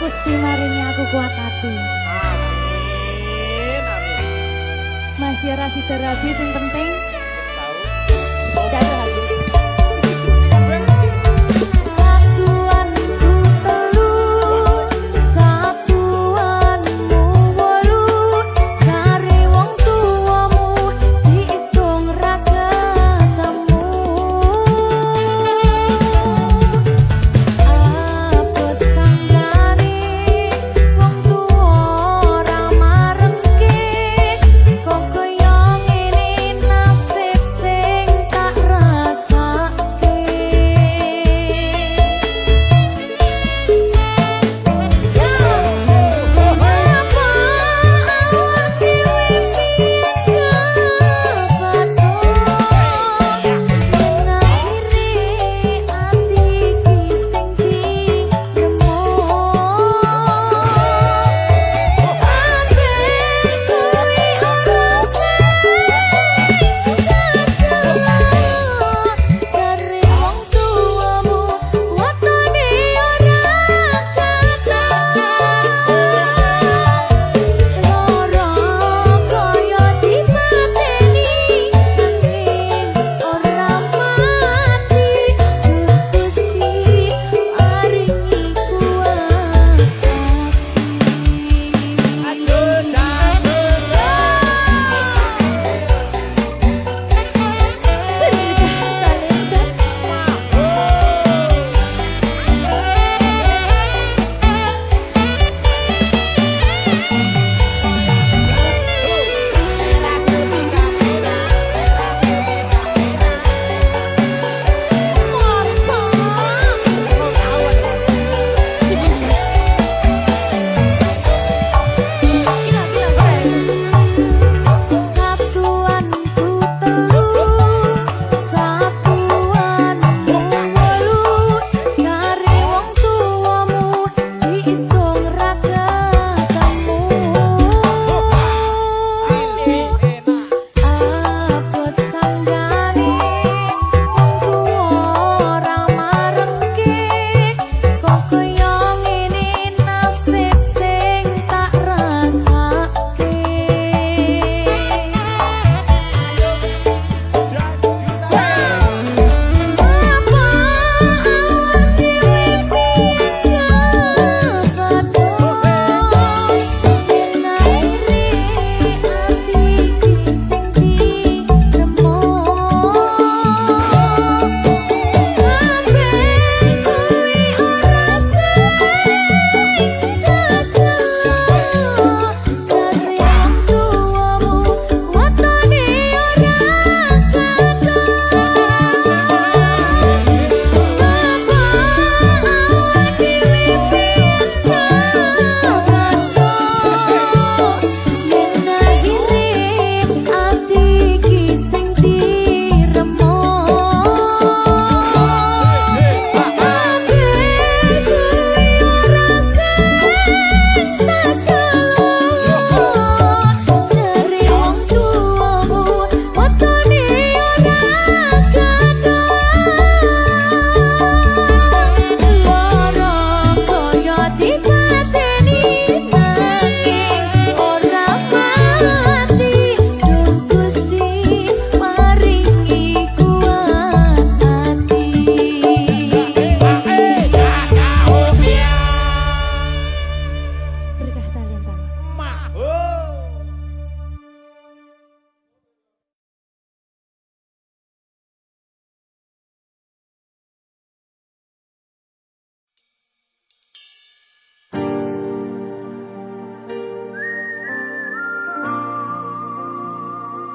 Gusti maringi aku kuat hati. Amin, amin. Masih ora sida rabi sing penting Wis tahu. gak ada lagi.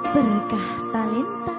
Berkah talenta.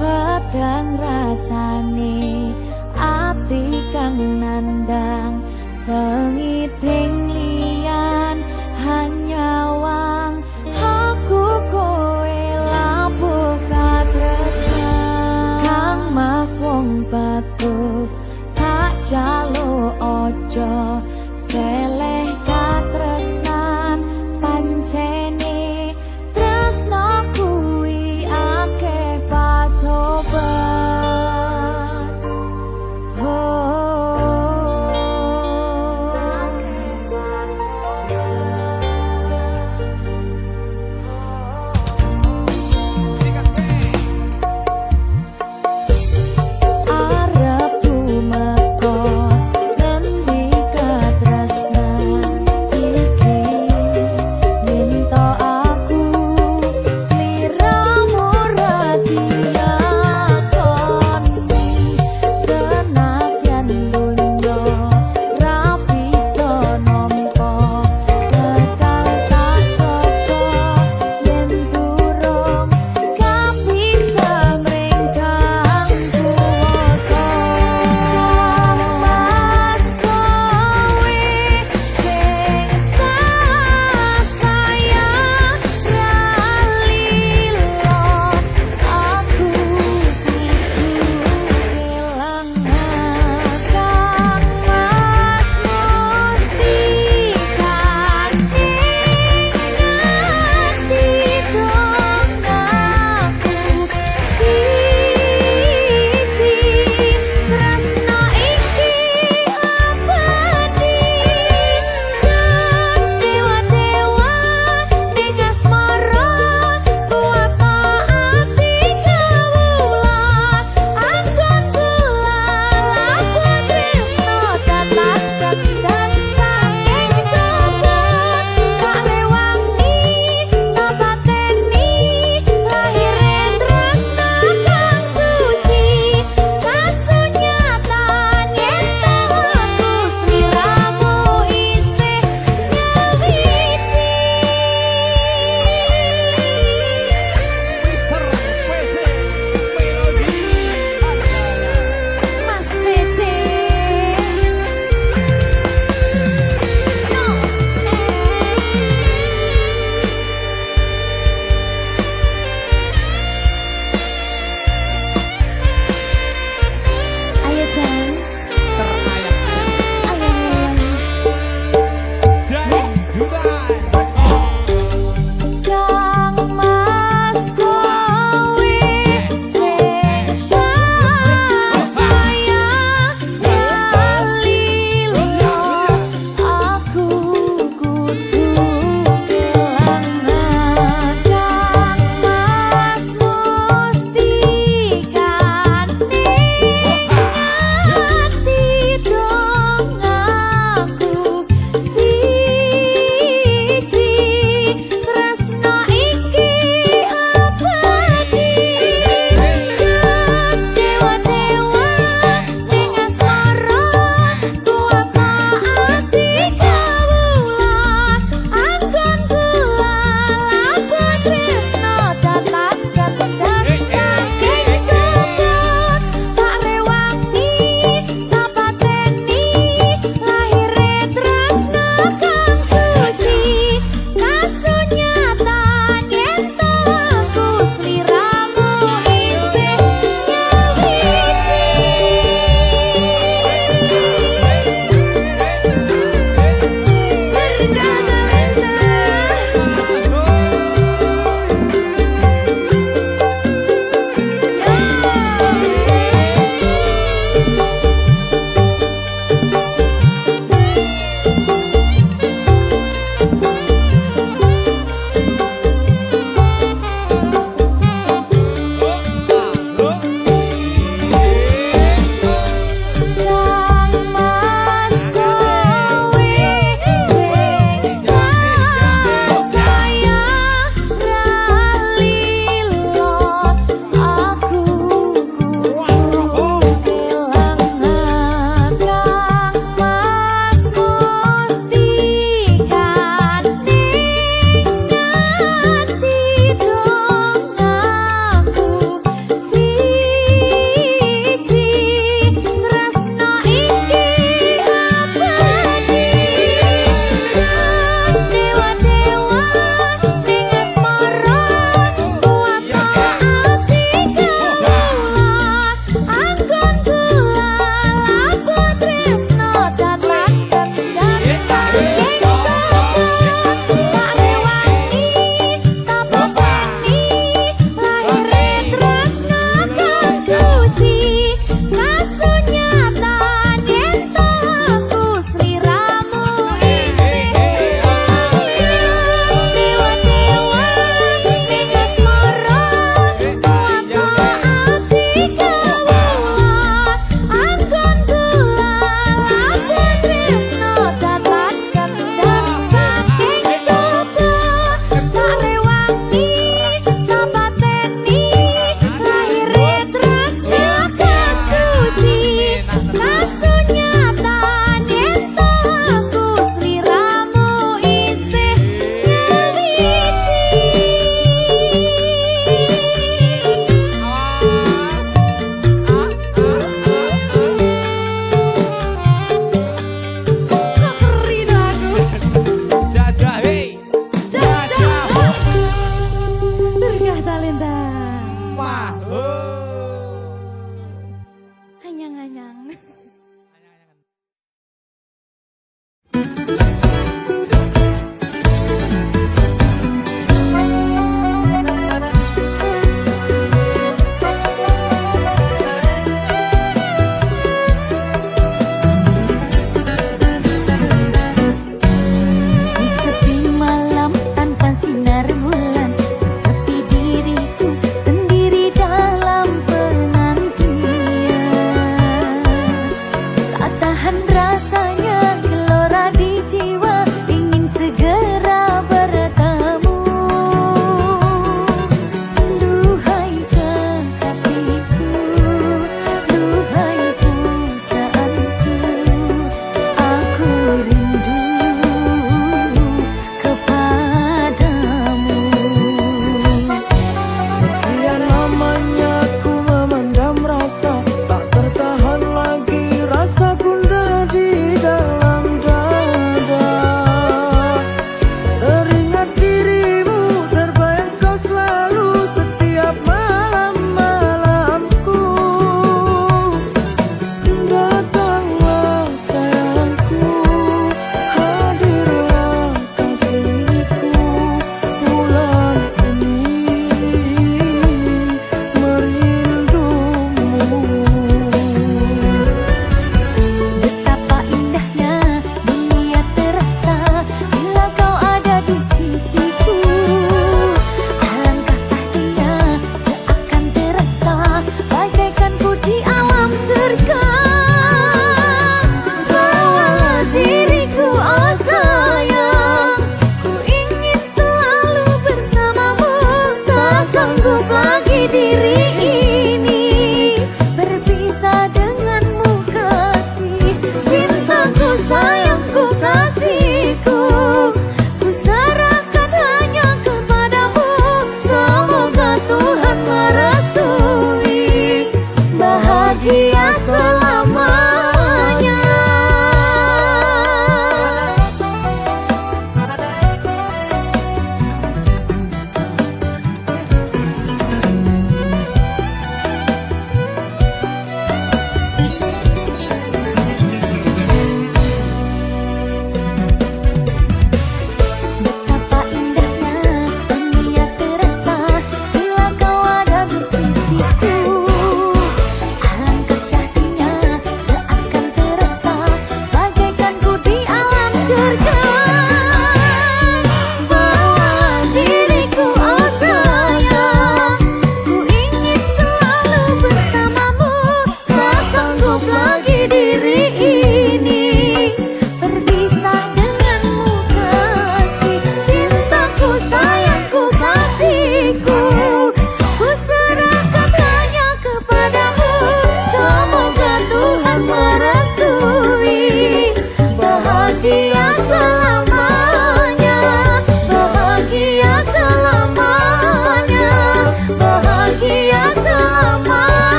Padang rasane ati kang nandang sengiting liyan hanyawang aku kowe labuh katresnan kang mas wong bagus tak jalo ojo seleh katresnan pancene tresno kuwi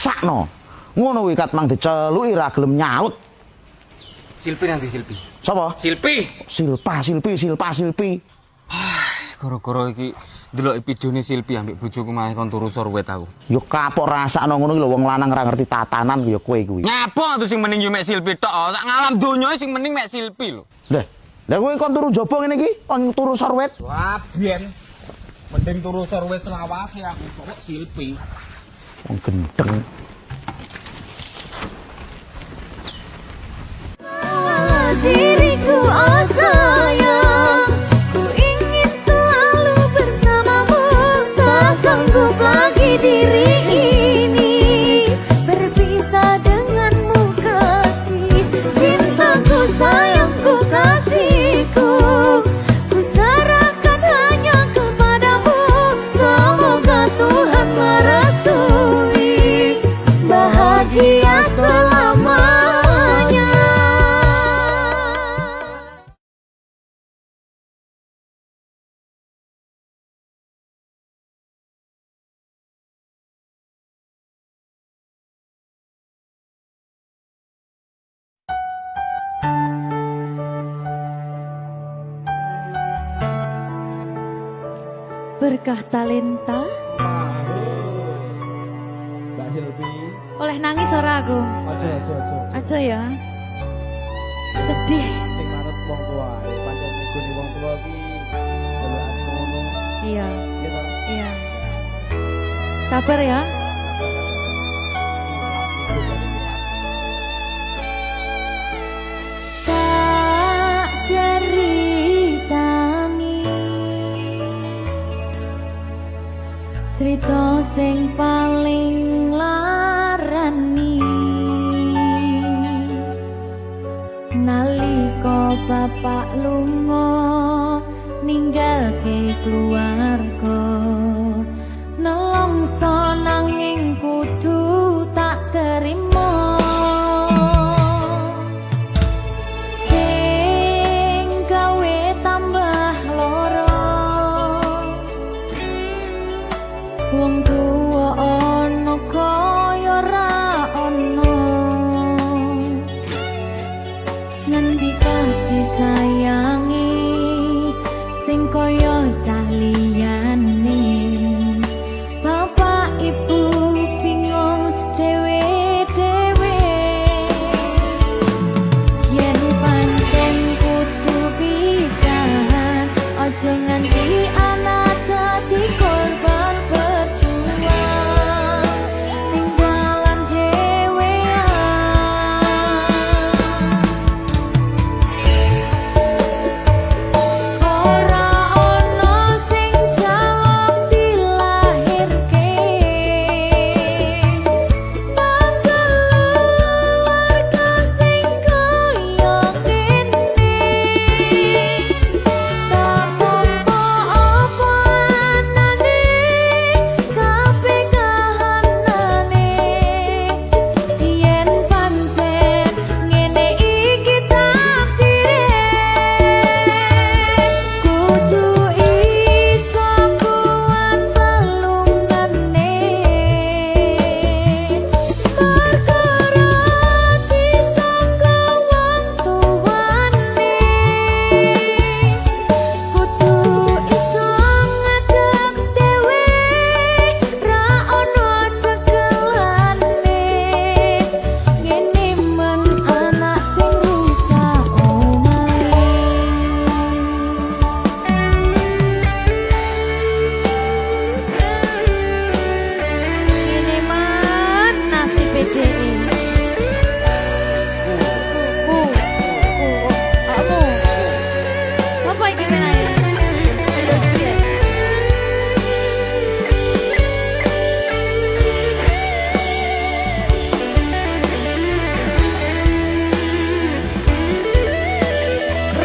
rasakno. Ngono kuwi kat mang diceluki ra gelem nyaut. Silpi nanti Silpi. Sapa? Silpi. Silpi. Gara-gara iki ndelok videone Silpi ambek bojoku malah kon turu sorwet aku. Yo kapok rasakno ngono iki lho wong lanang ra ngerti tatanan ya kowe kuwi. Nyapa tuh sing mending yo mek Silpi tok. Sak ngalam donya sing mending mek Silpi lho. Lah kowe kon turu jaba ngene iki, kon turu sorwet. Wah, biyen mending turu sorwet selawase aku kok Silpi. Wong gendeng. Diriku oh sayang, ku ingin selalu bersamamu. Tak sanggup lagi diri ini berpisah denganmu kasih. Cintaku sayangku kasihku, ku serahkan hanya kepadamu. Semoga Tuhan merestui bahagia selamanya. Berkah talenta Mbak Silpi, oleh nangis ora aku. aja. Aja ya. Sedih. Sing manut wong tua, pancen ngikuni wong tua ki jelekane ngono. Iya, Iya ta? iya. Sabar ya. Tak ceritani cerita sing paling larani nalika bapak lunga ninggalke keluarga nelongso nanging kudu tak terima sing gawe tambah loro wong tuwa ana kaya ra ana ngendi kasih sayangi sing kaya cah liyane bapak ibu bingung dhewe-dhewe yen pancen kudu pisahan aja nganti anak dadi korban berjuang tinggalan dhewean ora ana sing jaluk dilahirke keluarga sing kaya ngene tak apa apa anane kabeh kahanane yen pancen ngene iki takdire kudu iso kuat pelungane perkara disangka wong tuwane kudu iso ngadeg dhewe ra ono cekelane ngene men anak sing rusak omahe ngene man nasib dhewe kamu siapa ini menanya terus dia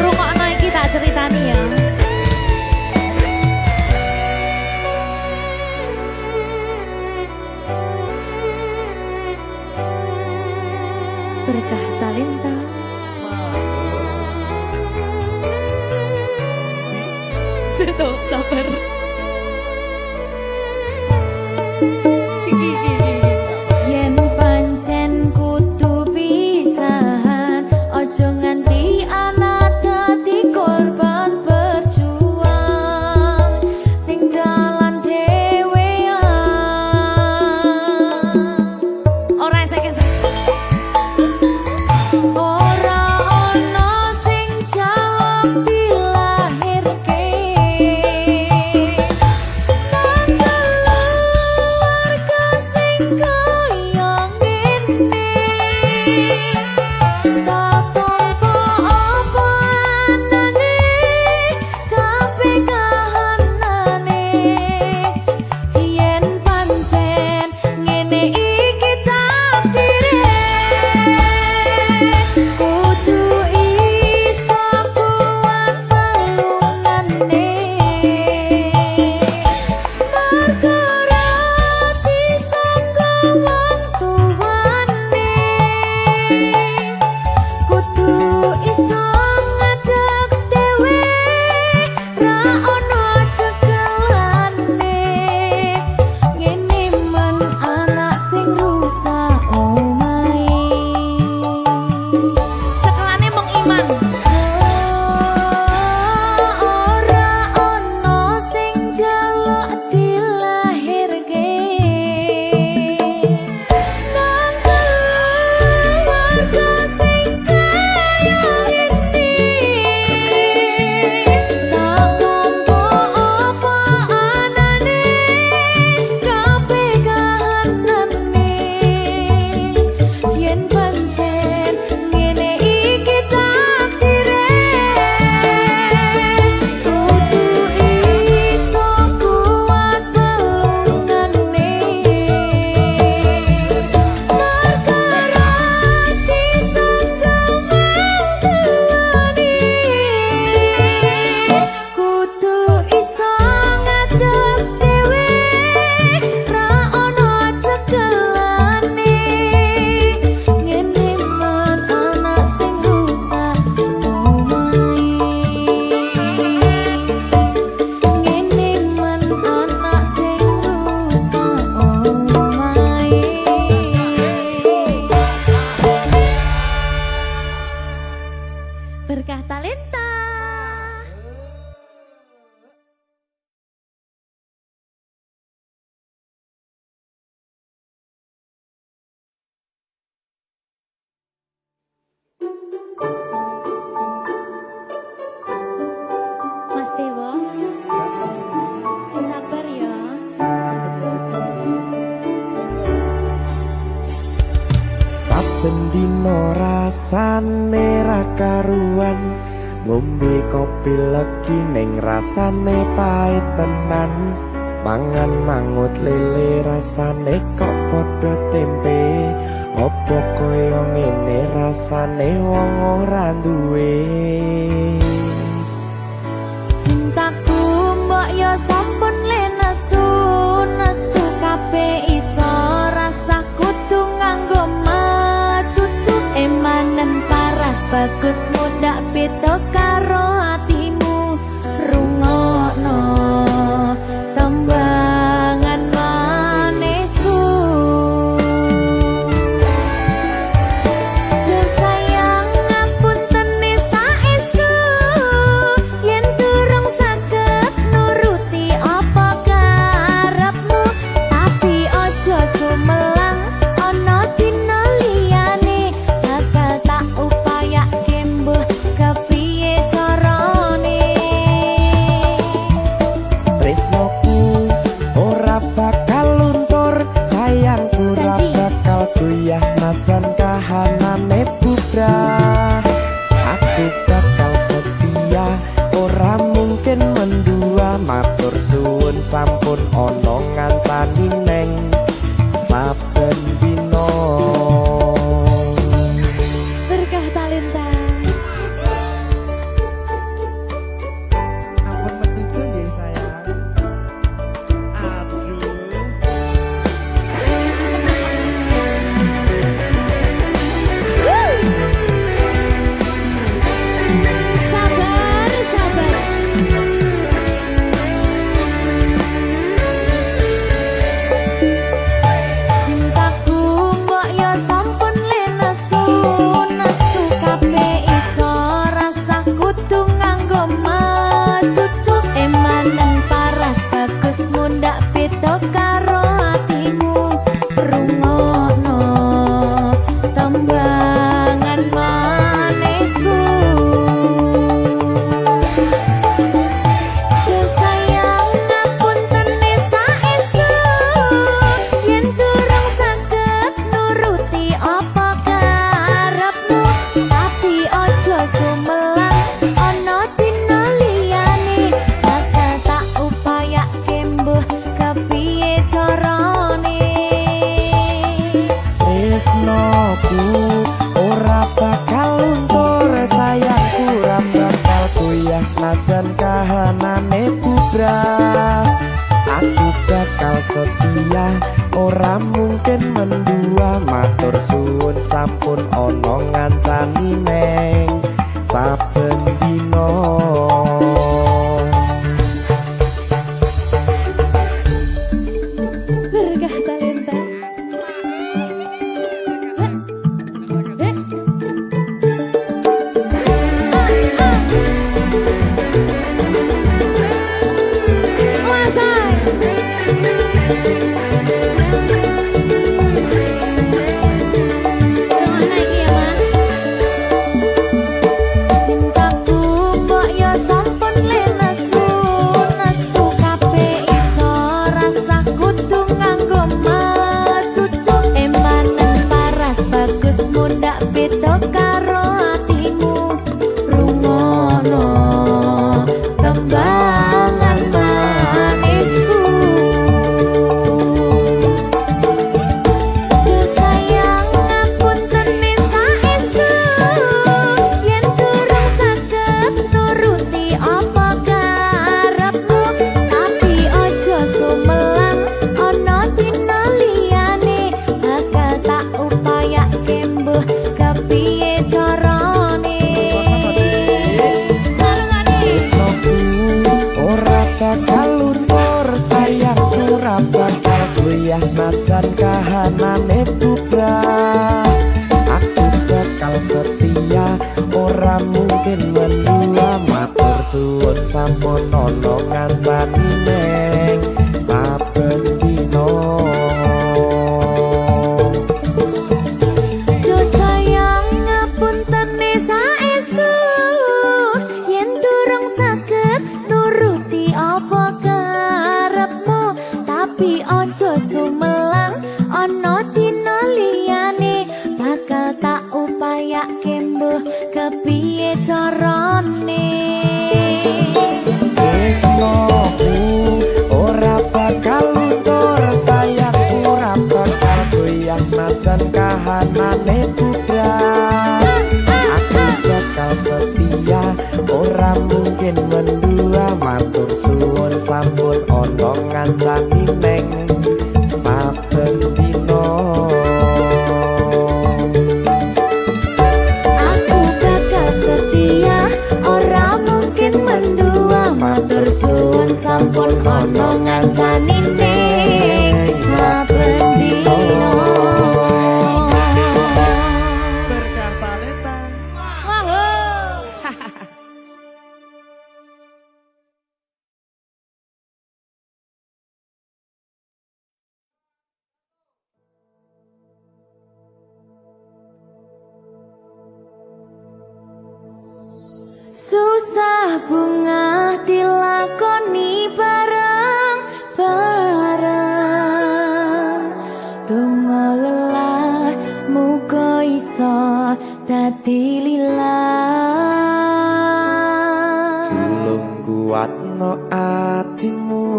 rungokno iki tak ceritani ya berkah talenta Tuh, sabar. Yen Talenta. Mas Dewa, sing sabar ya. Saben dino rasane ra karuan, ngombe kopi legi ning rasane pahit tenan. Mangan mangut lele rasane kok padha tempe. Apa koyo ngene rasane wong ora duwe. Cintaku mbok yo sampun le nesu kabeh iso rasa kudu nganggo matutu emanen paras bagus mundak beda karo atimu rungokno tembangan manisku. Yo sayang ngapunten saestu yen durung saged nuruti apa karepmu, tapi aja sumelang ana dina liyane bakal tak upayake mbuh kepiye carane. Tresnoku ora bakal luntur, sayangku ora Janji. bakal goyah senajan kahanane bubrah. Aku bakal setia, ora mungkin mendua. Matur suwun sampun ana ngantani neng saben dina. Berkah talenta. Ampun mecucu nggih sayang. Aduh. Sabar, sabar. Cintaku mbok yo sampun le nesu kabeh iso rasa kudu nganggo matutu emanen paras bagus mundak beda karo atimu rungokno tembangan manisku. Yo sayang ngapunten saestu yen durung saged nuruti apa karepmu, tapi aja sumelang ana dina liyane bakal tak upayake mbuh kepiye carane. Tresnoku ora bakal luntur, sayangku ora bakal goyah senajan kahanane bubrah. Aku bakal setia, ora mungkin mendua. Matur suwun sampun ana ngancani neng saben dina. Berkah talenta. Cintaku mbok yo sampun le nesu kabeh iso rasa kudu nganggo matutu emanen paras bagus mundak beda karo atimu rungokno tembangan manisku. Yo sayang ngapunten saestu yen durung saged nuruti apa karepmu, tapi aja sumelang ana dina liyane bakal tak upayake mbuh kepiye carane. Tresnoku ora bakal luntur, sayangku ora bakal goyah senajan kahanane bubrah. Aku bakal setia, ora mungkin suwun sampun ana ngantani neng saben dina. Ojo sumelang ana dina liyane bakal tak upayake mbuh kepiye carane. Tresnoku ora bakal luntur, sayangku ora bakal goyah senajan kahanane bubrah. Aku bakal setia, ora mungkin mendua, matur suwun sampun ana ngancani neng saben dina. Aku bakal setia, ora mungkin mendua, matur suwun sampun ana ngancani neng saben dina. Susah bunga dilakoni bareng-bareng, donga lelah muga iso dadi lillah. Tulung kuatno atimu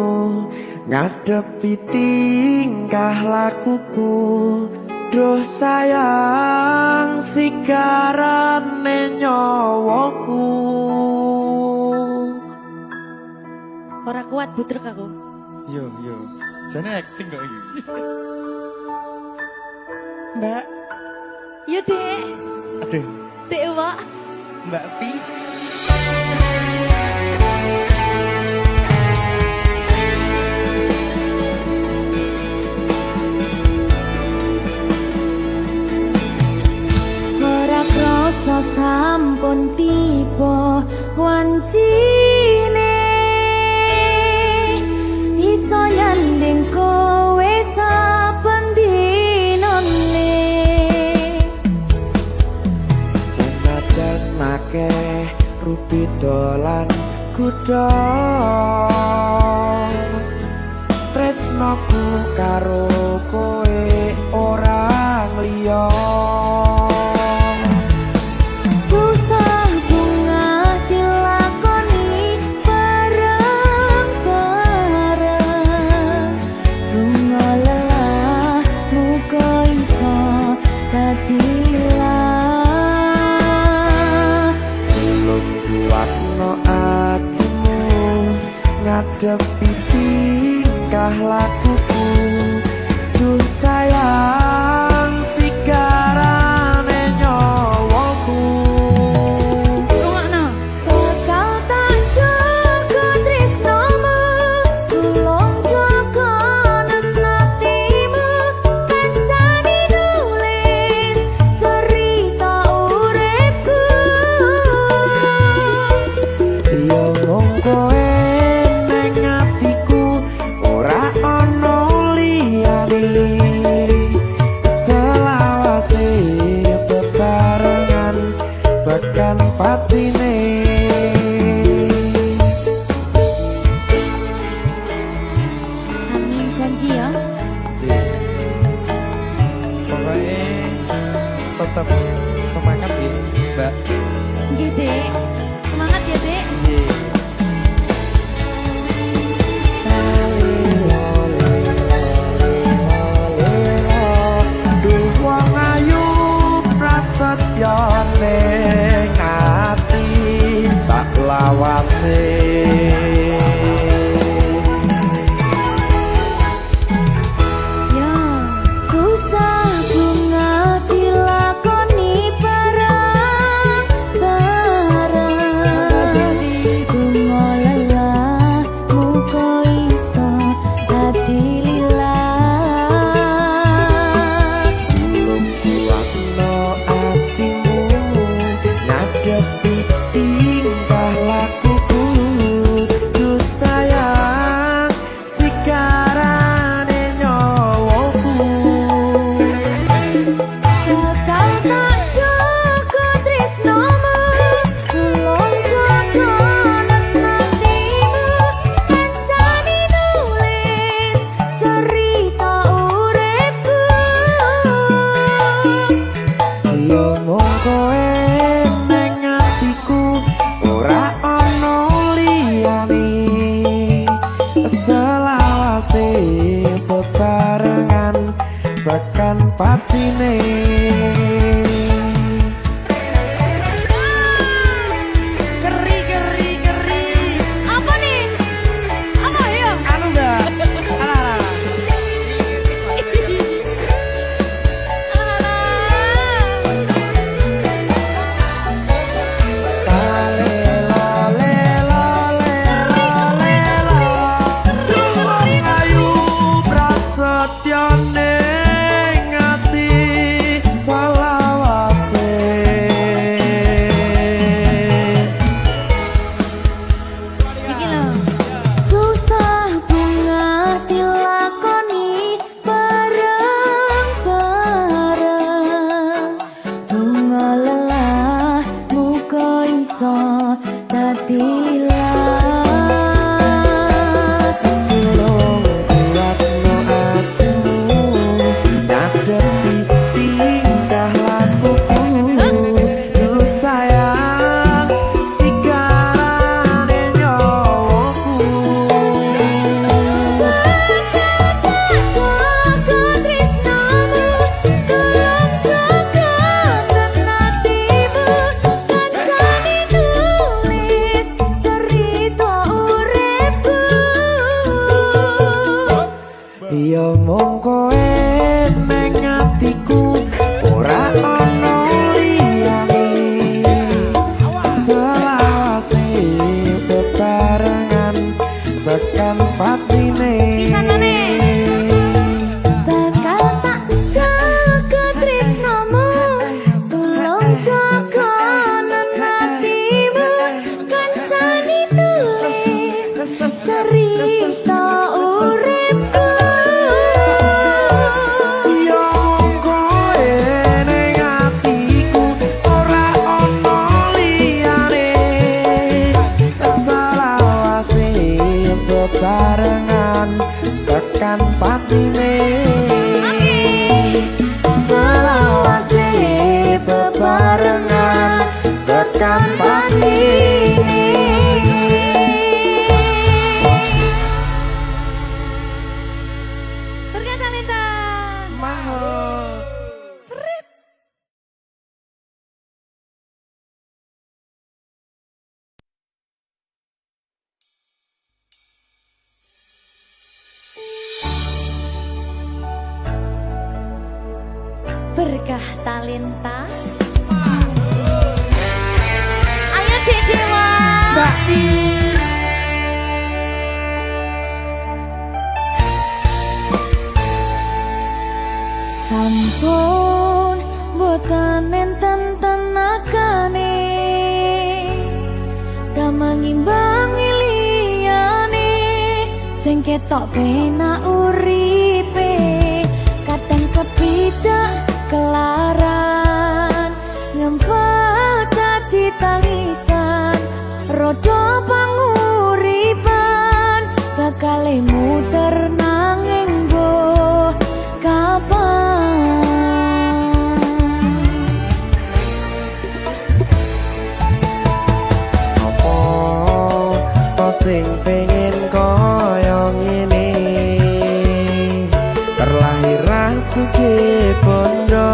ngadepi tingkah lakuku, duh sayang sigarane nyawaku. Ora kuat butrek aku. Yo, jane acting kok iki. Mbak, Yo Dek. aduh, Dek Wak. Mbak Pi. Ora krasa sampun tiba wancine, iso nyanding kowe saben dinane. Senajan akeh rupi dolan kuda, tresnoku karo kowe ora liya. Susah bunga dilakoni bareng-bareng, donga lelah muga iso dadi lillah. Tulung kuatno atimu ngadepi tingkah lakuku, duh sayang sigarane nyawaku. Rungokno. Bakal tak jaga tresnomu, tulung jaga nekatimu, kancani nulis cerita uripku. Yo mung kowe neng atiku, ora ana liyane. Selawase bebarengan tekan patine. Amin, janji ya. Pokoknya tetap semangat ya, Mbak. Nggih, Dek. Semangat ya, Dek. Duh wong ayu prasetyo ning ati saklawase. Ya, susah bunga dilakoni bareng-bareng, donga lelah muga iso dadi lillah. Tulung kuatno atimu ngadepi tingkah lakuku, tekan patine. Pisan maneh. Bakal tak jaga tresnomu, tulung jaga hatimu, kancani tulis cerita uripku. Yo koe ning atiku ora ono liyane, selawase bebarengan tekan patine. Selawase bebarengan tekan patine. Berkat Talenta. Mahal. Berkah Talenta. Ayo Dek Dewa. Mbak Pi. Sampun boten enten tenagane, damang imbangi liyane, sing ketok penak uripe, kadang kepidak kelaran, ngempet dadi tangisan, rodo panguripan, bakal muter nanging boh kapan. Apa sing pengen koyo ngene, terlahir sugih bondo,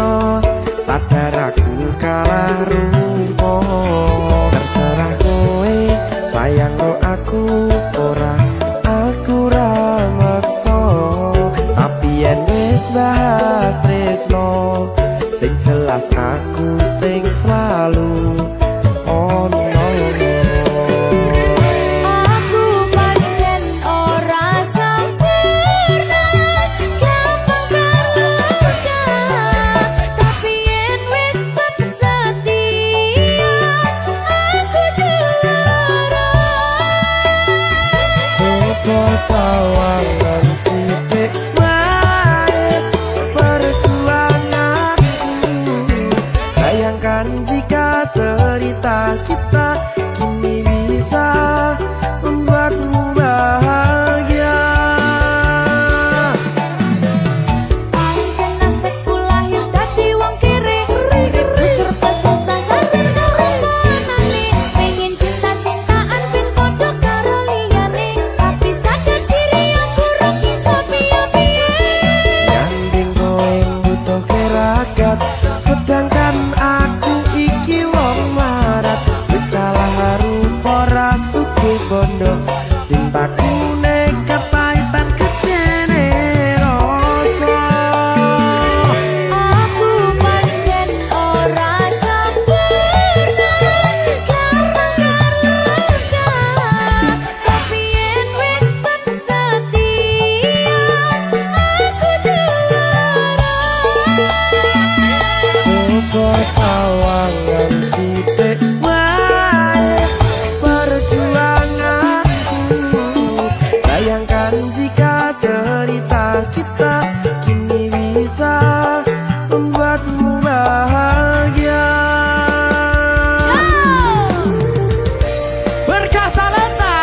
sadar aku kalah rupa. Terserah kowe sayang no aku ora, aku ra maksa, tapi yen wis bahas tresno, sing jelas aku sing selalu ono. Aku pancen ora sempurna, gampang terluka, tapi yen wis setia, aku juara. Coba sawangan sithik wae perjuanganku. Bayangkan jika cerita kita kini bisa membuatmu bahagia. Pancen nasibku lahir dadi wong kere, uripku serba susah sambil keomonane, pengen cinta-cintaan ben padha karo liyane, tapi sadar diri aku ora bisa piye-piye. Nyanding kowe butuh keragat, sedangkan aku iki wong marat. Wis kalah rupa ra sugih bondo, cintaku nekat pahitan gedene rasa. Aku pancen ora sempurna, gampang terluka, tapi yen wis setia, aku juara. Coba sawangan sithik wae perjuanganku. Bayangkan jika cerita kita kini bisa membuatmu bahagia. Berkah Talenta.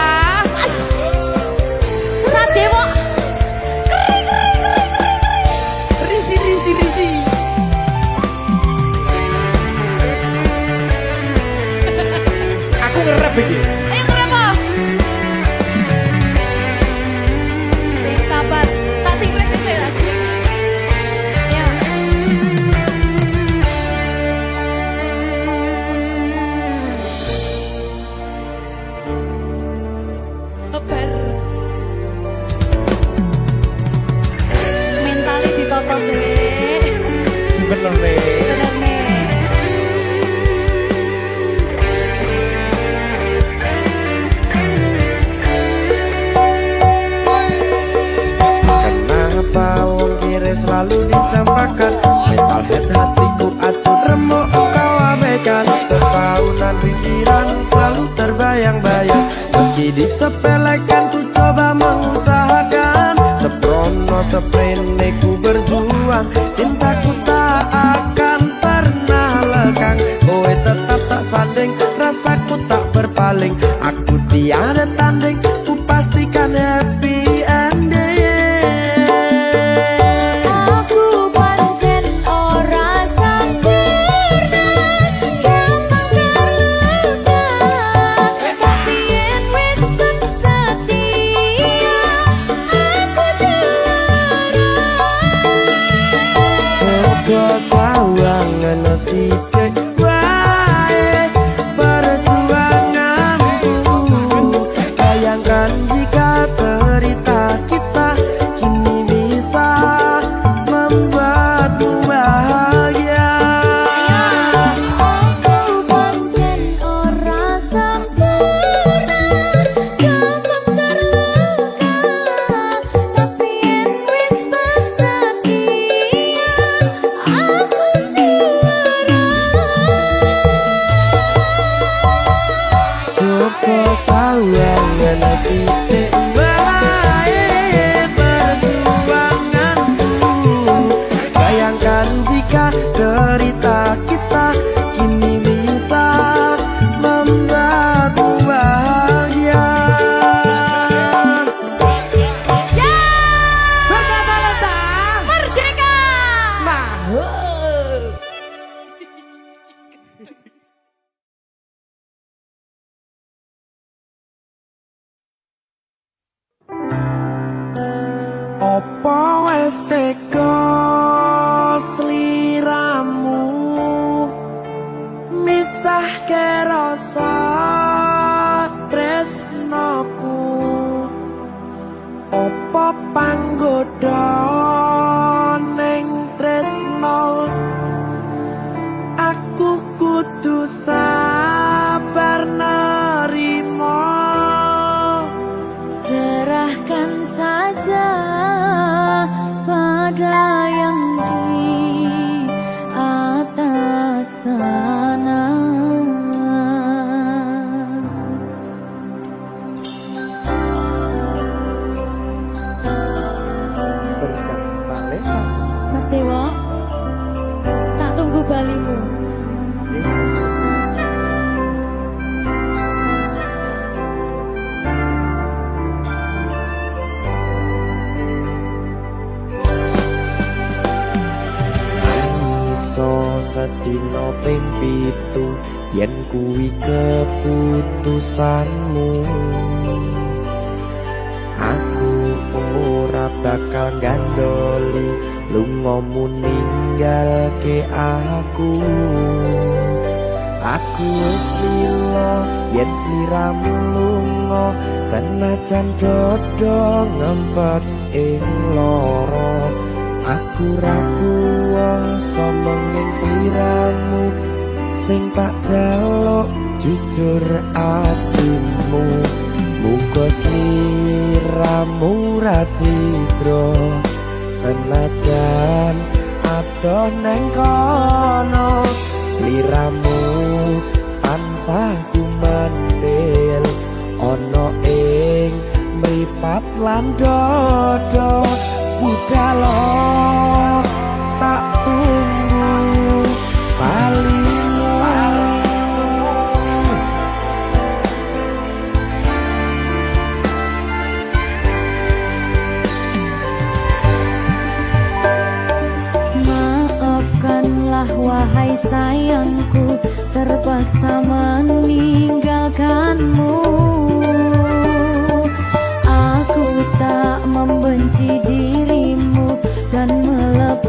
Sadewo. Risi. Aku ngerap iki. Ayo kenapa? Sing sabar, tak singlet sih lah. Ya. Sabar. Mentali ditoto sih. Bener nih. Bener nih. selalu dicampakkan. Metalhead hatiku acur remuk kau abaikan. Ketaunan pikiran selalu terbayang-bayang. Meski disepelekan ku coba mengusahakan. Seprono seprene ku berjuang. Cintaku tak akan pernah lekang. Kowe tetap tak sanding, rasaku tak berpaling. Aku tiada tanding, ku pastikan happy ending. Aku pancen ora sempurna, gampang terluka. Tapi yen wis setia, aku juara. Coba sawangan sithik wae perjuanganku. Bayangkan jika cerita kita kini bisa membuatmu bahagia. Aku pancen ora sempurna, gampang terluka. Tapi yen wis setia, aku juara. Coba sawangan sithik wae perjuanganku. Bayangkan jika cerita kita kini bisa membuatmu bahagia. Merdeka! Opo wis teko sliramu misahke rasa tresnoku. Opo panggoda ning tresno, aku kudu sabar nerima. Serahkan saja pada yang di atas sana. Mas Dewa, tak tunggu balimu. Iso sedina ping 7 yen kuwi keputusanmu. Aku ora bakal gandoli lungamu ninggalke aku. Aku wis lila yen sliramu lunga, senajan dodo ngempet ing lara. Aku ra kuwasa menging sliramu, sing tak jaluk jujur atimu. Muga sliramu ra cidra, senajan adoh neng kono. Sliramu tansah kumandel ana ing mripat lan dodo. Budalo tak tunggu balimu. Maafkanlah wahai sayangku, terpaksa meninggalkanmu. Aku tak membenci dirimu dan melepas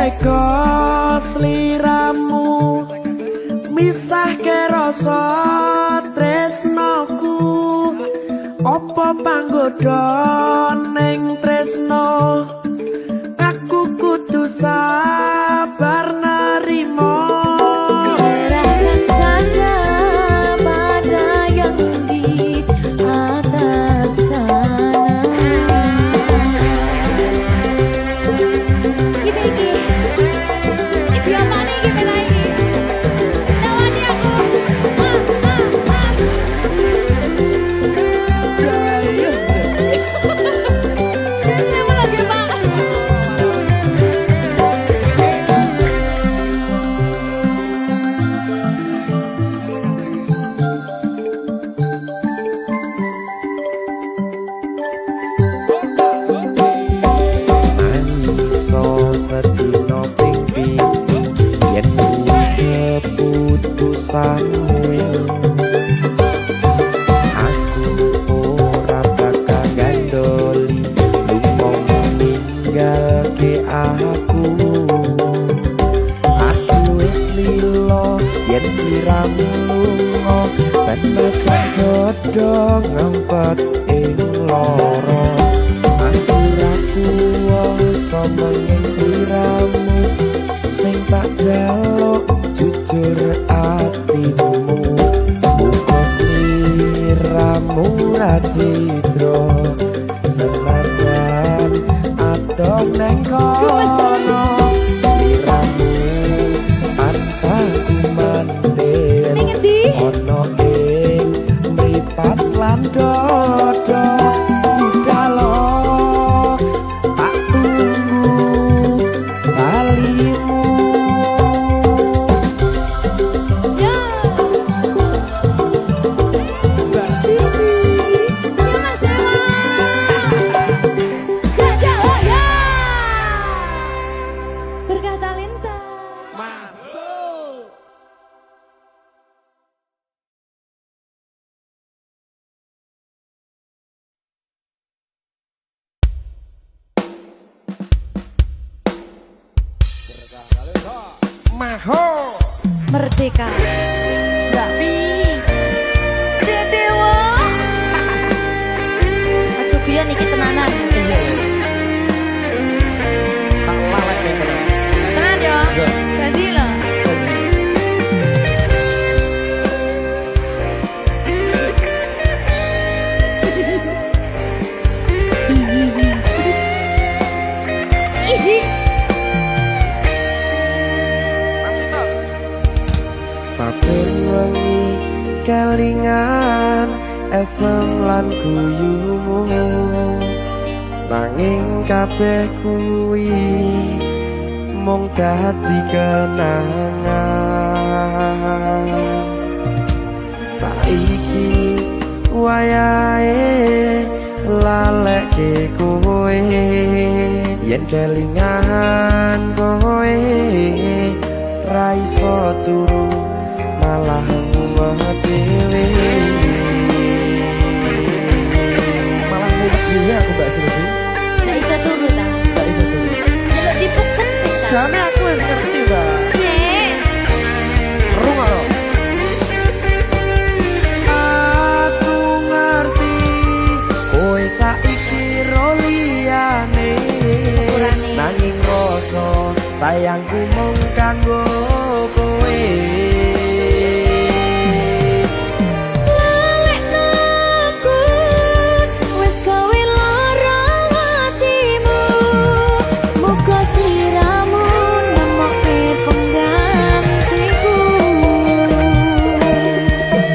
tega sliramu misahke rasa tresnoku apa panggoda ning tresno aku kudu sabar narimo Serahkan saja pada yang di atas sana. Iki apa nih kita lagi? Tawani aku. Terus saya lagi Pak. Iso sedina ping pitu yen keputusanmu aku ora bakal gandoli lumong ninggalke aku wis lilo yen sliramu lunga senajan dodo ngempet ing loro aku ra kuwasa menging sliramu sing tak jaluk jujur atimu muga sliramu ra citra senajan adoh neng kono sliramu tansah kumandel Ning endi? ono ing mripat lan dodo budalo tak tunggu balimu Ya. Mbak Siti Ya Mas Dewa. Jaja oh ya. Berkah talenta. masuk Maho Merdeka. Mbak Pi Dewa. Aja biyen iki tenanan. tak lalek ya tenan. Tenan yo. Janji lho. Ihi. Saben wengi kelingan esem lan guyumu nanging kabeh kuwi mung dadi kenangan saiki wayahe lalekke kowe yen kelingan kowe ra iso turu malah mumet dhewe malah mumet dhewe aku Mbak Silvi Nggak bisa turu ta. gak iso turu Jeluk dipukul sih ta. jane aku wis ngerti Mbak Nek. rungokno aku ngerti kowe saiki ro liyane Sepurane. nanging rasa sayangku mung kanggo kowe Lalekno aku wis gawe lara atimu. Muga sliramu nemokke penggantiku.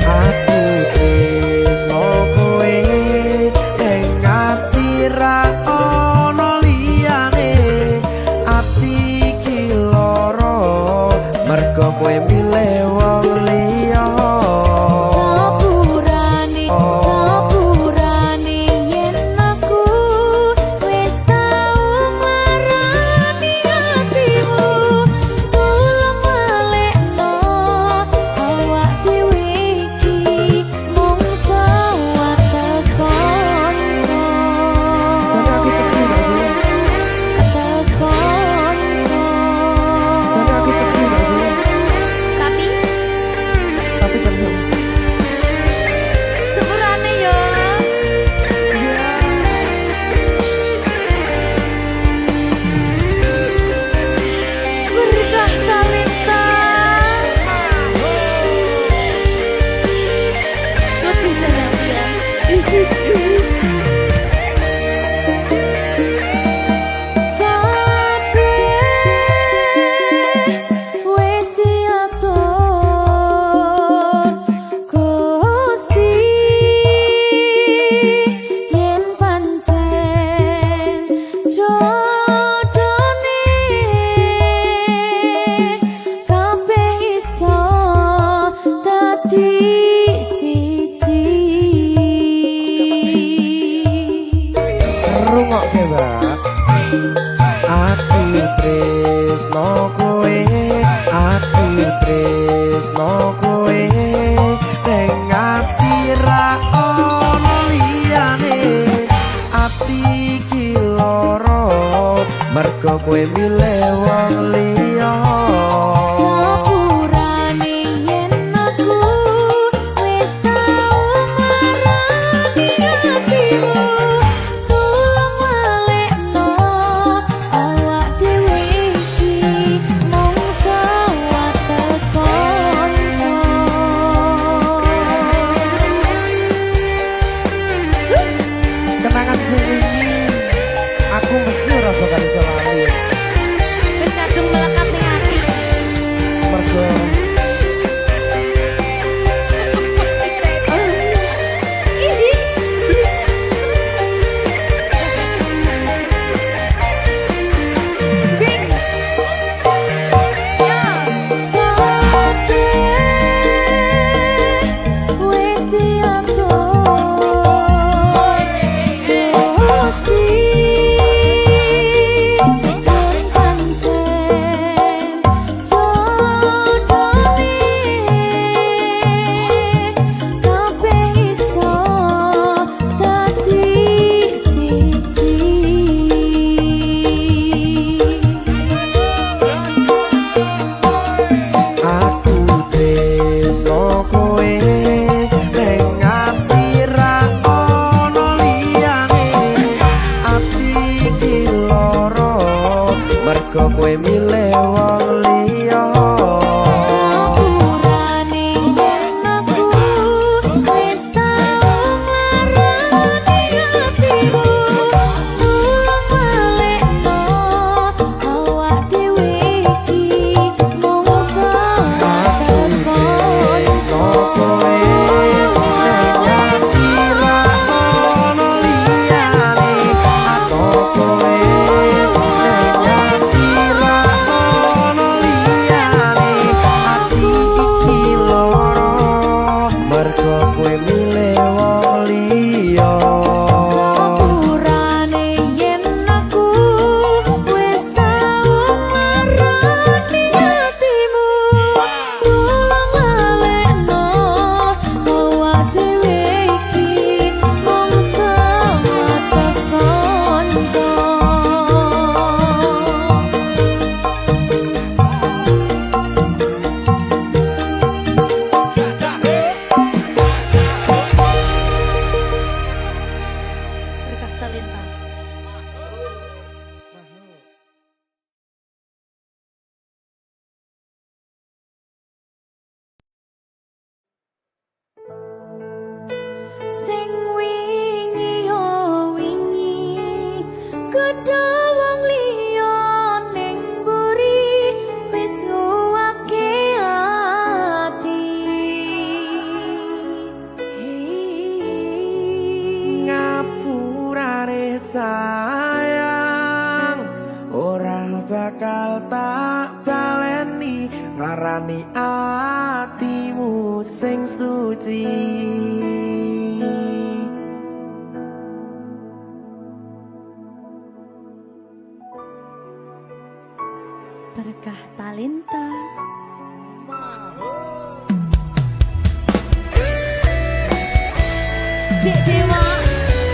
aku tresno kowe ning ati ra ono liyane ati iki lara tresno kowe ning ati ra ono liyane ati iki lara mergo kowe milih wong liya Sepurane yen aku wis tau marani hatimu tulung walekno awak dhewe iki mung sewates kanca kenangan sing wingi aku mesti ora bakal iso lali wis kadung melekat ning ati mergo kowe milih wong liya Sepurane yen aku wis tau marani hatimu tulung walekno awak dhewe iki mung sewates kanca kowe ning ati ra ono liyane aku kowe kowe milih wong liya Sepurane yen aku wis tau marani hatimu tulung walekno awak dhewe iki mung sewates kanca Berkah talenta. Sing wingi yo wingi gedhe wong liya ning mburi wis nguwake ati ngapurane sayang ora bakal tak baleni ngarani atimu sing suci Berkah talenta. Dek Dewa.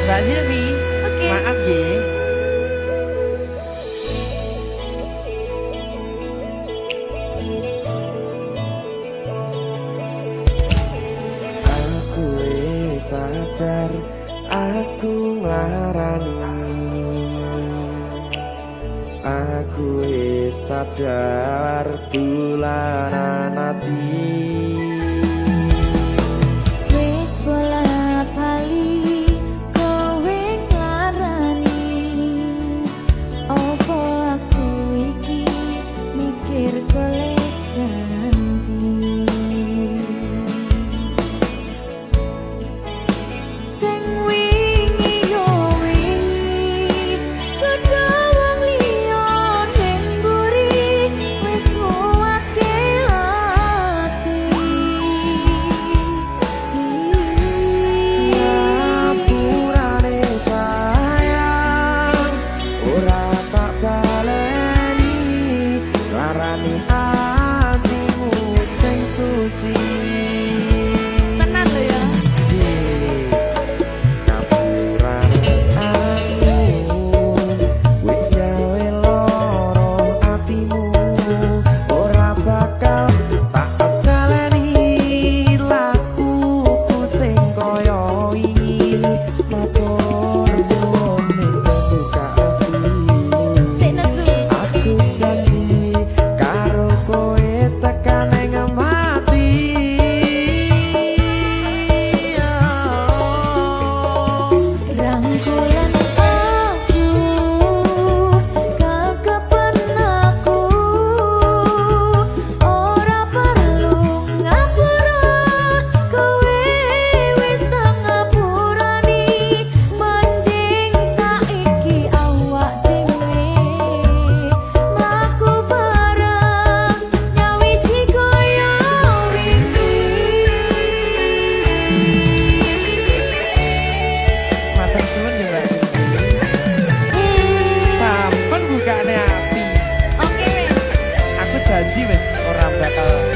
Mbak Silvi Oke. maaf ye aku wis sadar aku nglarani aku wis sadar tulanan ati Wis bola bali kowe nglarani opo aku iki mikir golek ganti sing wingi yo wingi gedhe wong liya ning mburi wis nguwake ati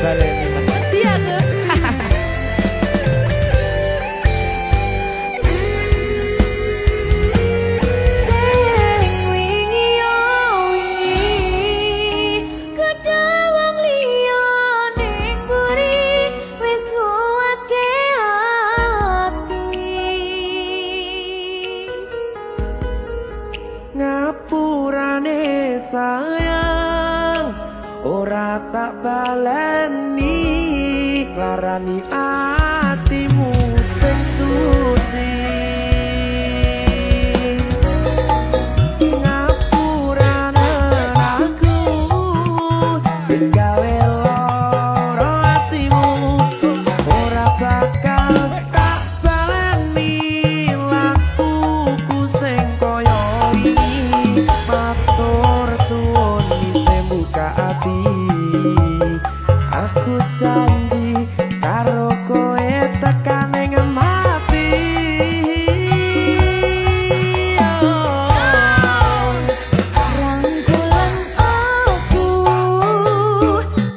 baleni meneh. Iya ke? Sing wingi yo wingi kedawang liya ning buri wis nguatke ati. Ngapurane sayang ora tak baleni larani atimu sing suci. Ngapurane aku wis gawe lara atimu ora bakal tak baleni lakuku sing koyo wingi. Matur suwun isih buka ati aku janji karo koe tekan ing mati. Rangkulan aku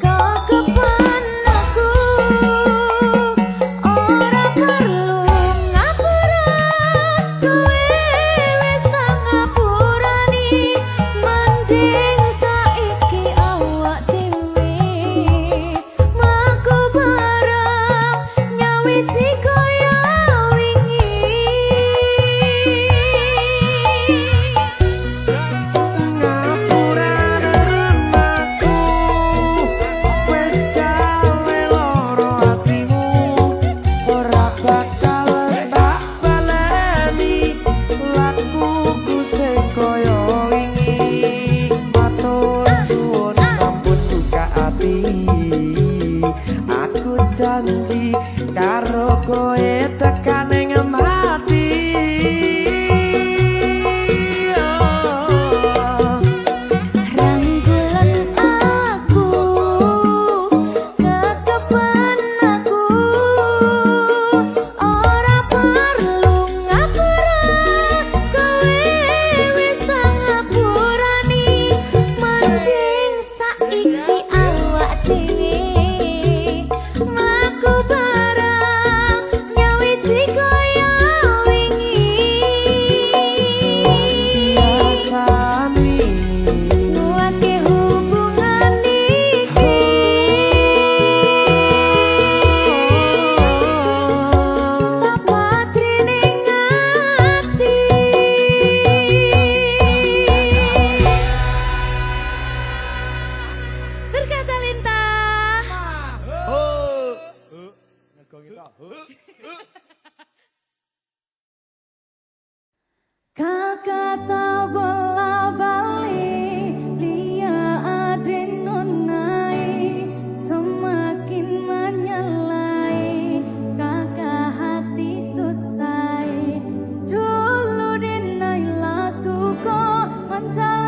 kekepan aku ora perlu ngapura kowe wis tak ngapurani mending saiki awak dhewe mlaku bareng nyawiti kaya wingi. Ngapurane aku wis gawe lara atimu ora bakal tak baleni lakuku sing koyo wingi. Matur suwun sampun buka ati aku janji karo koe tekan ing mati. Rangkulan aku kekepan aku ora perlu ngapura kowe wis tak ngapurani mending saiki awak dhewe mlaku bareng nyawiti kaya wingi. Biasane Nguatke hubungan iki Tapatri ning ati. Berkata lintah Kakak tak bola bali Lia adrenonai Semakin menyelai Kakak hati susai Dulu denai lah suko Mencari